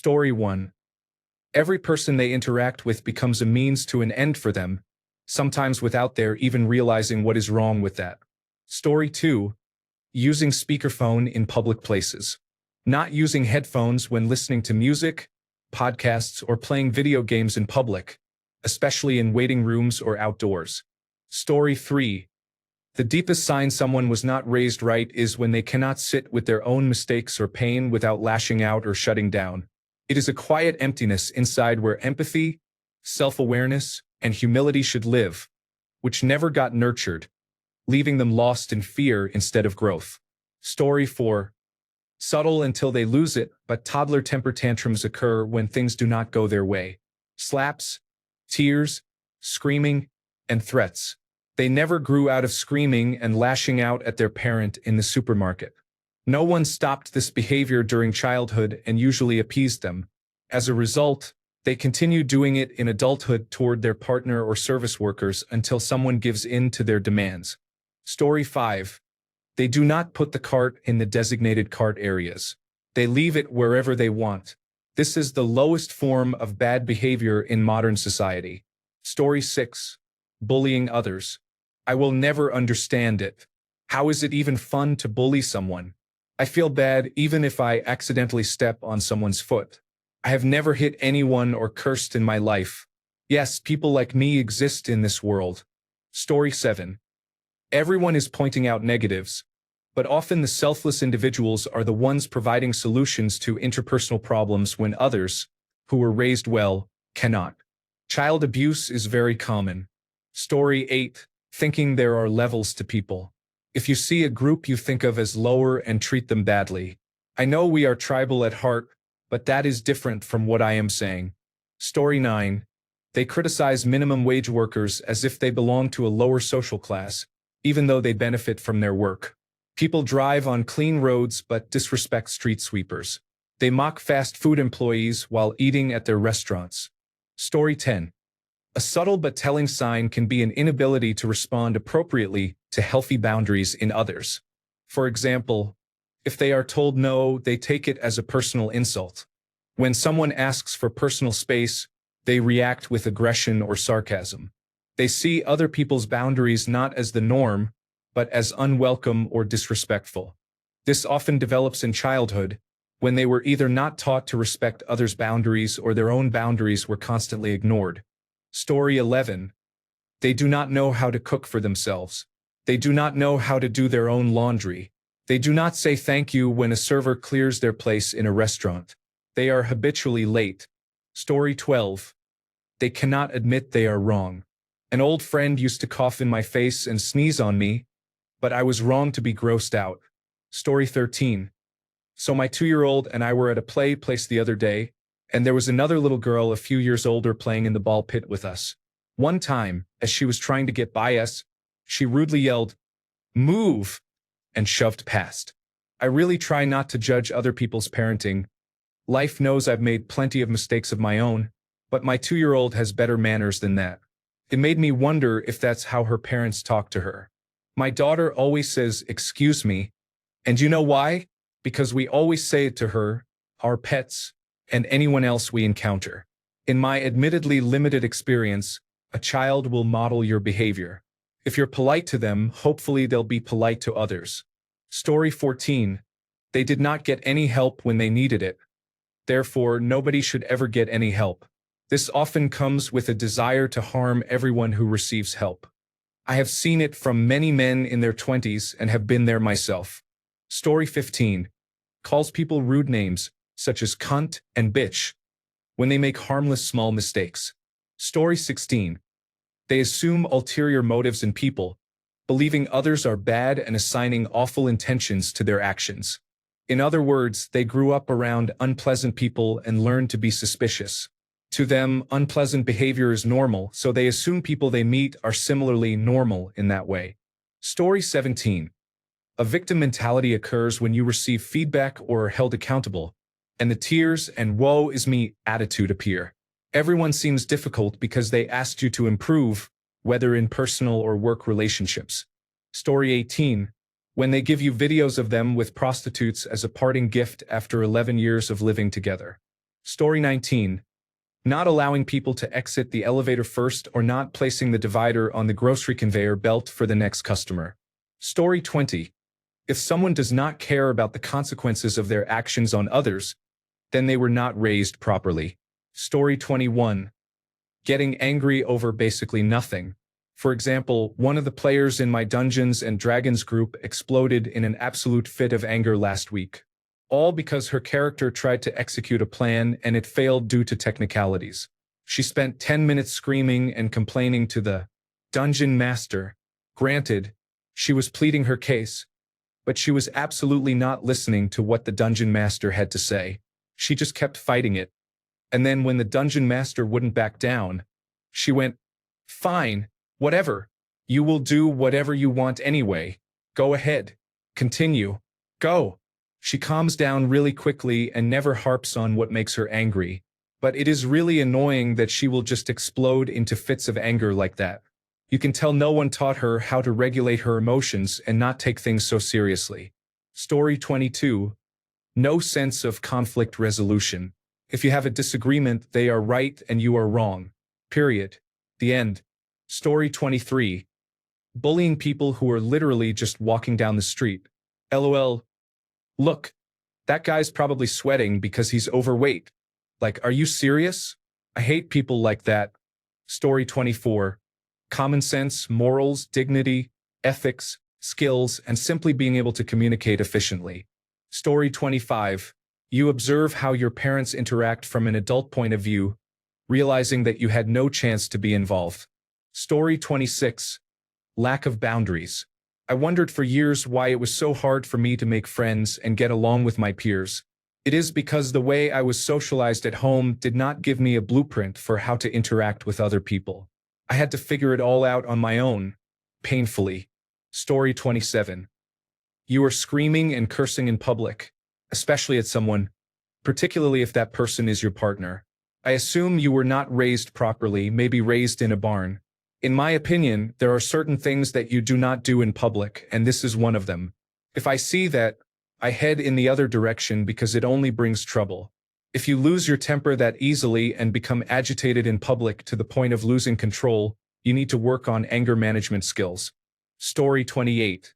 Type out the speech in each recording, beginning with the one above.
Story 1. Every person they interact with becomes a means to an end for them, sometimes without their even realizing what is wrong with that. Story 2. Using speakerphone in public places. Not using headphones when listening to music, podcasts, or playing video games in public, especially in waiting rooms or outdoors. Story 3. The deepest sign someone was not raised right is when they cannot sit with their own mistakes or pain without lashing out or shutting down. It is a quiet emptiness inside where empathy, self-awareness, and humility should live, which never got nurtured, leaving them lost in fear instead of growth. Story 4. Subtle until they lose it, but toddler temper tantrums occur when things do not go their way. Slaps, tears, screaming, and threats. They never grew out of screaming and lashing out at their parent in the supermarket. No one stopped this behavior during childhood and usually appeased them. As a result, they continue doing it in adulthood toward their partner or service workers until someone gives in to their demands. Story 5. They do not put the cart in the designated cart areas. They leave it wherever they want. This is the lowest form of bad behavior in modern society. Story 6. Bullying others. I will never understand it. How is it even fun to bully someone? I feel bad even if I accidentally step on someone's foot. I have never hit anyone or cursed in my life. Yes, people like me exist in this world. Story 7. Everyone is pointing out negatives, but often the selfless individuals are the ones providing solutions to interpersonal problems when others, who were raised well, cannot. Child abuse is very common. Story 8. Thinking there are levels to people. If you see a group you think of as lower and treat them badly. I know we are tribal at heart, but that is different from what I am saying. Story 9. They criticize minimum wage workers as if they belong to a lower social class, even though they benefit from their work. People drive on clean roads but disrespect street sweepers. They mock fast food employees while eating at their restaurants. Story 10. A subtle but telling sign can be an inability to respond appropriately to healthy boundaries in others. For example, if they are told no, they take it as a personal insult. When someone asks for personal space, they react with aggression or sarcasm. They see other people's boundaries not as the norm, but as unwelcome or disrespectful. This often develops in childhood, when they were either not taught to respect others' boundaries or their own boundaries were constantly ignored. Story 11. They do not know how to cook for themselves. They do not know how to do their own laundry. They do not say thank you when a server clears their place in a restaurant. They are habitually late. Story 12. They cannot admit they are wrong. An old friend used to cough in my face and sneeze on me, but I was wrong to be grossed out. Story 13. So my 2-year-old and I were at a place the other day, and there was another little girl a few years older playing in the ball pit with us. One time, as she was trying to get by us, she rudely yelled, "Move!" and shoved past. I really try not to judge other people's parenting. Life knows I've made plenty of mistakes of my own, but my 2-year-old has better manners than that. It made me wonder if that's how her parents talk to her. My daughter always says, "Excuse me," and you know why? Because we always say it to her, our pets, and anyone else we encounter. In my admittedly limited experience, a child will model your behavior. If you're polite to them, hopefully they'll be polite to others. Story 14. They did not get any help when they needed it. Therefore, nobody should ever get any help. This often comes with a desire to harm everyone who receives help. I have seen it from many men in their 20s and have been there myself. Story 15. Calls people rude names, such as cunt and bitch, when they make harmless small mistakes. Story 16. They assume ulterior motives in people, believing others are bad and assigning awful intentions to their actions. In other words, they grew up around unpleasant people and learned to be suspicious. To them, unpleasant behavior is normal, so they assume people they meet are similarly normal in that way. Story 17. A victim mentality occurs when you receive feedback or are held accountable, and the tears and woe is me attitude appear. Everyone seems difficult because they asked you to improve, whether in personal or work relationships. Story 18. When they give you videos of them with prostitutes as a parting gift after 11 years of living together. Story 19. Not allowing people to exit the elevator first or not placing the divider on the grocery conveyor belt for the next customer. Story 20. If someone does not care about the consequences of their actions on others, then they were not raised properly. Story 21. Getting angry over basically nothing. For example, one of the players in my Dungeons and Dragons group exploded in an absolute fit of anger last week. All because her character tried to execute a plan and it failed due to technicalities. She spent 10 minutes screaming and complaining to the dungeon master. Granted, she was pleading her case, but she was absolutely not listening to what the dungeon master had to say. She just kept fighting it. And then when the dungeon master wouldn't back down, she went, "Fine, whatever. You will do whatever you want anyway. Go ahead. Continue. Go." She calms down really quickly and never harps on what makes her angry, but it is really annoying that she will just explode into fits of anger like that. You can tell no one taught her how to regulate her emotions and not take things so seriously. Story 22. No sense of conflict resolution. If you have a disagreement, they are right and you are wrong. Period. The end. Story 23. Bullying people who are literally just walking down the street. LOL. Look, that guy's probably sweating because he's overweight. Like, are you serious? I hate people like that. Story 24. Common sense, morals, dignity, ethics, skills, and simply being able to communicate efficiently. Story 25. You observe how your parents interact from an adult point of view, realizing that you had no chance to be involved. Story 26. Lack of boundaries. I wondered for years why it was so hard for me to make friends and get along with my peers. It is because the way I was socialized at home did not give me a blueprint for how to interact with other people. I had to figure it all out on my own, painfully. Story 27. You are screaming and cursing in public, especially at someone, particularly if that person is your partner. I assume you were not raised properly, maybe raised in a barn. In my opinion, there are certain things that you do not do in public, and this is one of them. If I see that, I head in the other direction because it only brings trouble. If you lose your temper that easily and become agitated in public to the point of losing control, you need to work on anger management skills. Story 28.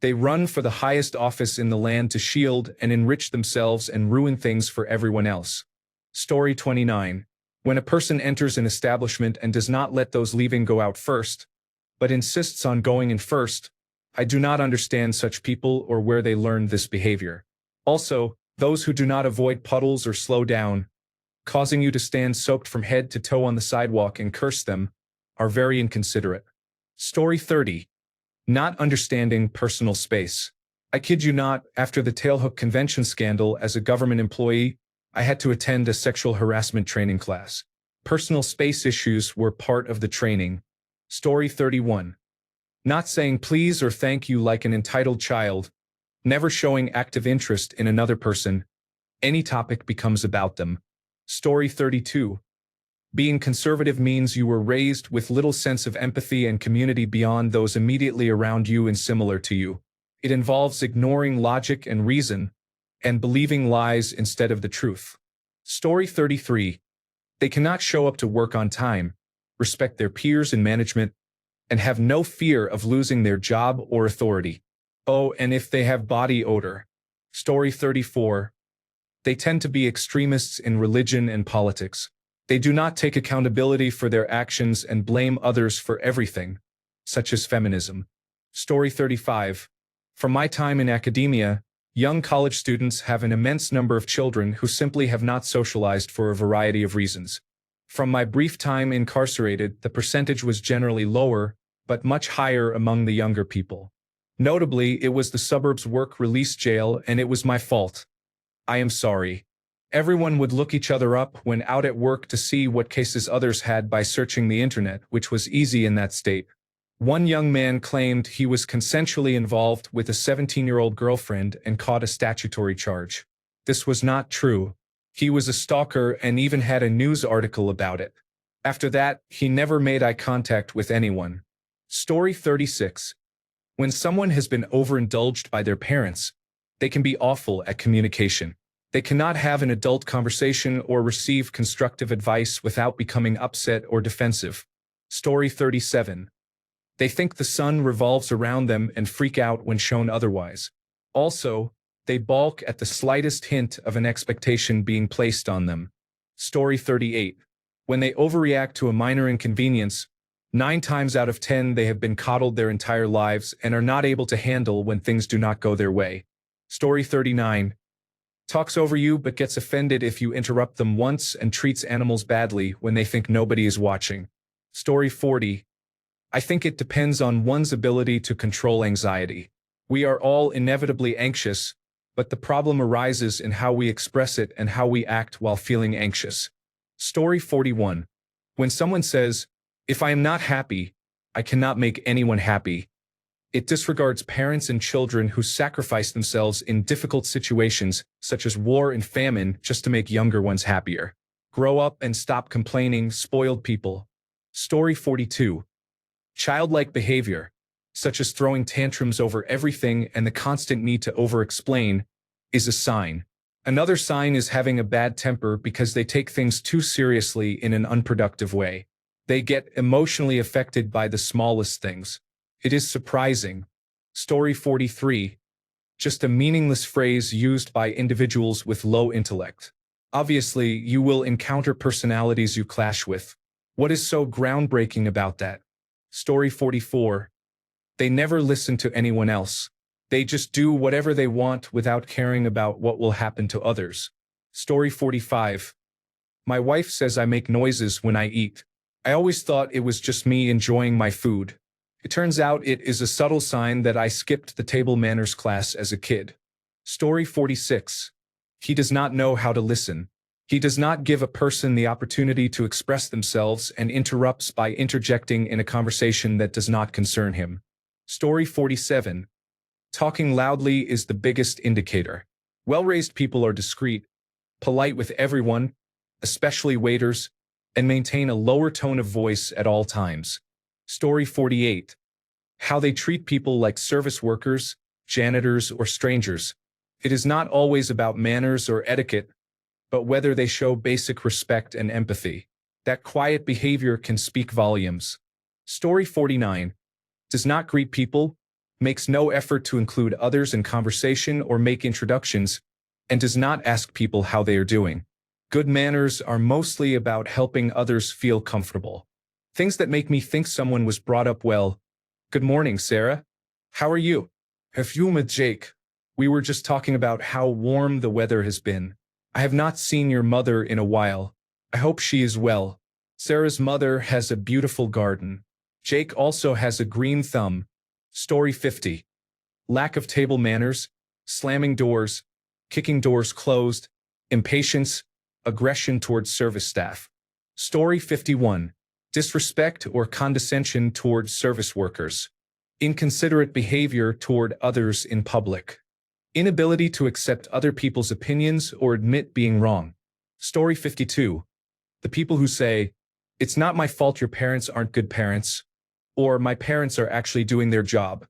They run for the highest office in the land to shield and enrich themselves and ruin things for everyone else. Story 29. When a person enters an establishment and does not let those leaving go out first, but insists on going in first, I do not understand such people or where they learned this behavior. Also, those who do not avoid puddles or slow down, causing you to stand soaked from head to toe on the sidewalk and curse them, are very inconsiderate. Story 30. Not understanding personal space. I kid you not, after the tailhook convention scandal as a government employee, I had to attend a sexual harassment training class. Personal space issues were part of the training. Story 31. Not saying please or thank you like an entitled child, never showing active interest in another person. Any topic becomes about them. Story 32. Being conservative means you were raised with little sense of empathy and community beyond those immediately around you and similar to you. It involves ignoring logic and reason, and believing lies instead of the truth. Story 33. They cannot show up to work on time, respect their peers in management, and have no fear of losing their job or authority. Oh, and if they have body odor. Story 34. They tend to be extremists in religion and politics. They do not take accountability for their actions and blame others for everything, such as feminism. Story 35. From my time in academia, young college students have an immense number of children who simply have not socialized for a variety of reasons. From my brief time incarcerated, the percentage was generally lower, but much higher among the younger people. Notably, it was the suburbs work-release jail, and it was my fault. I am sorry. Everyone would look each other up when out at work to see what cases others had by searching the internet, which was easy in that state. One young man claimed he was consensually involved with a 17-year-old girlfriend and caught a statutory charge. This was not true. He was a stalker and even had a news article about it. After that, he never made eye contact with anyone. Story 36. When someone has been overindulged by their parents, they can be awful at communication. They cannot have an adult conversation or receive constructive advice without becoming upset or defensive. Story 37. They think the sun revolves around them and freak out when shown otherwise. Also, they balk at the slightest hint of an expectation being placed on them. Story 38. When they overreact to a minor inconvenience, 9 times out of 10 they have been coddled their entire lives and are not able to handle when things do not go their way. Story 39. Talks over you but gets offended if you interrupt them once and treats animals badly when they think nobody is watching. Story 40. I think it depends on one's ability to control anxiety. We are all inevitably anxious, but the problem arises in how we express it and how we act while feeling anxious. Story 41. When someone says, "If I am not happy, I cannot make anyone happy," it disregards parents and children who sacrifice themselves in difficult situations, such as war and famine, just to make younger ones happier. Grow up and stop complaining, spoiled people. Story 42. Childlike behavior, such as throwing tantrums over everything and the constant need to over-explain, is a sign. Another sign is having a bad temper because they take things too seriously in an unproductive way. They get emotionally affected by the smallest things. It is surprising. Story 43. Just a meaningless phrase used by individuals with low intellect. Obviously, you will encounter personalities you clash with. What is so groundbreaking about that? Story 44. They never listen to anyone else. They just do whatever they want without caring about what will happen to others. Story 45. My wife says I make noises when I eat. I always thought it was just me enjoying my food. It turns out it is a subtle sign that I skipped the table manners class as a kid. Story 46. He does not know how to listen. He does not give a person the opportunity to express themselves and interrupts by interjecting in a conversation that does not concern him. Story 47. Talking loudly is the biggest indicator. Well-raised people are discreet, polite with everyone, especially waiters, and maintain a lower tone of voice at all times. Story 48. How they treat people like service workers, janitors, or strangers. It is not always about manners or etiquette, but whether they show basic respect and empathy. That quiet behavior can speak volumes. Story 49. Does not greet people, makes no effort to include others in conversation or make introductions, and does not ask people how they are doing. Good manners are mostly about helping others feel comfortable. Things that make me think someone was brought up well. Good morning, Sarah. How are you? Have you met Jake? We were just talking about how warm the weather has been. I have not seen your mother in a while. I hope she is well. Sarah's mother has a beautiful garden. Jake also has a green thumb. Story 50. Lack of table manners, slamming doors, kicking doors closed, impatience, aggression towards service staff. Story 51. Disrespect or condescension towards service workers. Inconsiderate behavior toward others in public. Inability to accept other people's opinions or admit being wrong. Story 52. The people who say, "It's not my fault your parents aren't good parents," or "My parents are actually doing their job."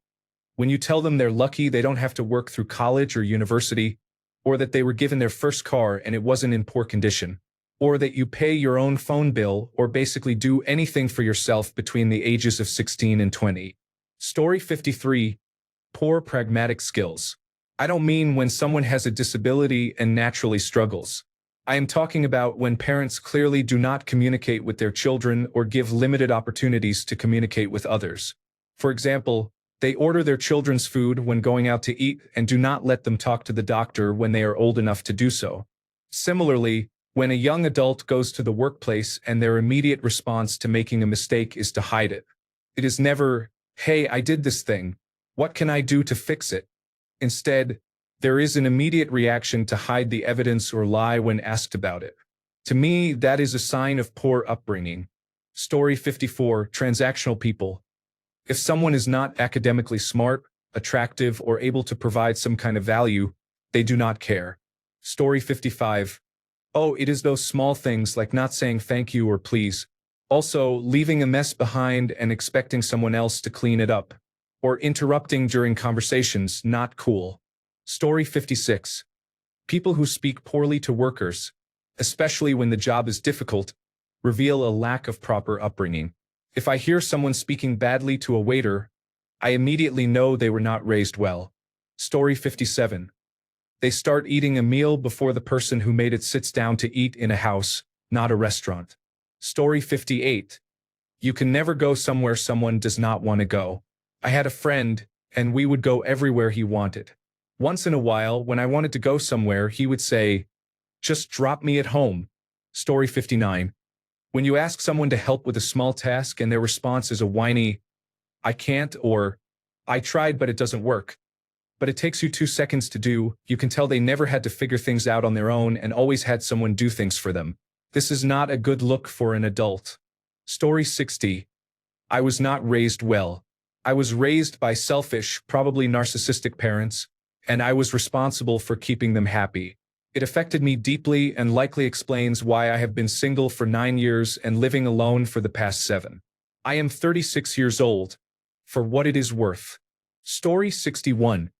When you tell them they're lucky they don't have to work through college or university, or that they were given their first car and it wasn't in poor condition, or that you pay your own phone bill or basically do anything for yourself between the ages of 16 and 20. Story 53. Poor pragmatic skills. I don't mean when someone has a disability and naturally struggles. I am talking about when parents clearly do not communicate with their children or give limited opportunities to communicate with others. For example, they order their children's food when going out to eat and do not let them talk to the doctor when they are old enough to do so. Similarly, when a young adult goes to the workplace and their immediate response to making a mistake is to hide it. It is never, "Hey, I did this thing. What can I do to fix it?" Instead, there is an immediate reaction to hide the evidence or lie when asked about it. To me, that is a sign of poor upbringing. Story 54. Transactional people. If someone is not academically smart, attractive, or able to provide some kind of value, they do not care. Story 55. Oh, it is those small things like not saying thank you or please. Also, leaving a mess behind and expecting someone else to clean it up. Or interrupting during conversations, not cool. Story 56. People who speak poorly to workers, especially when the job is difficult, reveal a lack of proper upbringing. If I hear someone speaking badly to a waiter, I immediately know they were not raised well. Story 57. They start eating a meal before the person who made it sits down to eat in a house, not a restaurant. Story 58. You can never go somewhere someone does not want to go. I had a friend, and we would go everywhere he wanted. Once in a while, when I wanted to go somewhere, he would say, "Just drop me at home." Story 59. When you ask someone to help with a small task and their response is a whiny, "I can't," or "I tried but it doesn't work," but it takes you 2 seconds to do, you can tell they never had to figure things out on their own and always had someone do things for them. This is not a good look for an adult. Story 60. I was not raised well. I was raised by selfish, probably narcissistic parents, and I was responsible for keeping them happy. It affected me deeply and likely explains why I have been single for 9 years and living alone for the past 7. I am 36 years old. For what it is worth. Story 61.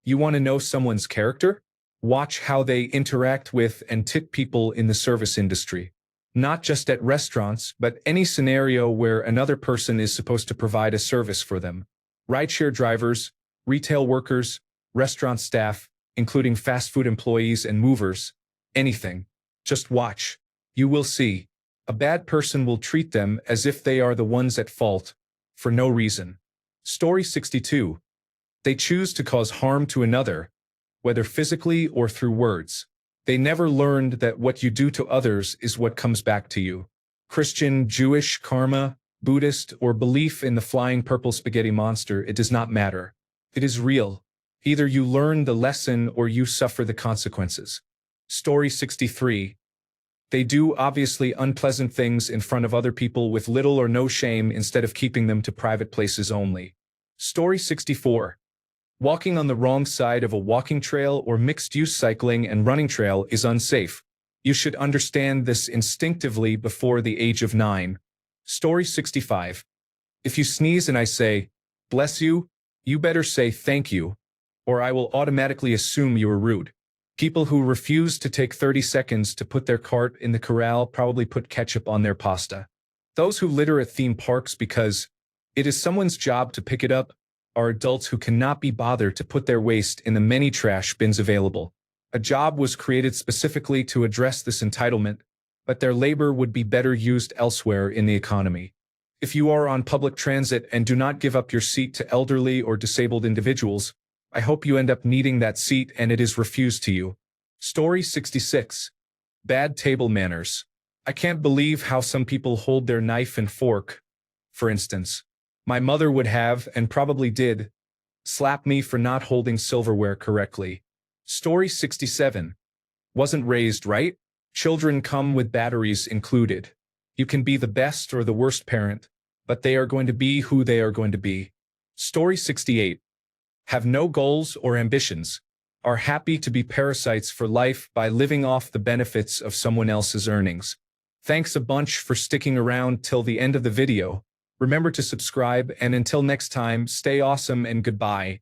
You want to know someone's character? Watch how they interact with and tip people in the service industry. Not just at restaurants, but any scenario where another person is supposed to provide a service for them. Rideshare drivers, retail workers, restaurant staff, including fast food employees and movers, anything. Just watch. You will see. A bad person will treat them as if they are the ones at fault, for no reason. Story 62. They choose to cause harm to another, whether physically or through words. They never learned that what you do to others is what comes back to you. Christian, Jewish, karma, Buddhist, or belief in the flying purple spaghetti monster, it does not matter. It is real. Either you learn the lesson or you suffer the consequences. Story 63. They do obviously unpleasant things in front of other people with little or no shame instead of keeping them to private places only. Story 64. Walking on the wrong side of a walking trail or mixed-use cycling and running trail is unsafe. You should understand this instinctively before the age of 9. Story 65. If you sneeze and I say, "Bless you," you better say thank you, or I will automatically assume you are rude. People who refuse to take 30 seconds to put their cart in the corral probably put ketchup on their pasta. Those who litter at theme parks because it is someone's job to pick it up are adults who cannot be bothered to put their waste in the many trash bins available. A job was created specifically to address this entitlement, but their labor would be better used elsewhere in the economy. If you are on public transit and do not give up your seat to elderly or disabled individuals, I hope you end up needing that seat and it is refused to you. Story 66. Bad table manners. I can't believe how some people hold their knife and fork. For instance, my mother would have, and probably did, slap me for not holding silverware correctly. Story 67. Wasn't raised right? Children come with batteries included. You can be the best or the worst parent, but they are going to be who they are going to be. Story 68. Have no goals or ambitions. Are happy to be parasites for life by living off the benefits of someone else's earnings. Thanks a bunch for sticking around till the end of the video. Remember to subscribe, and until next time, stay awesome and goodbye.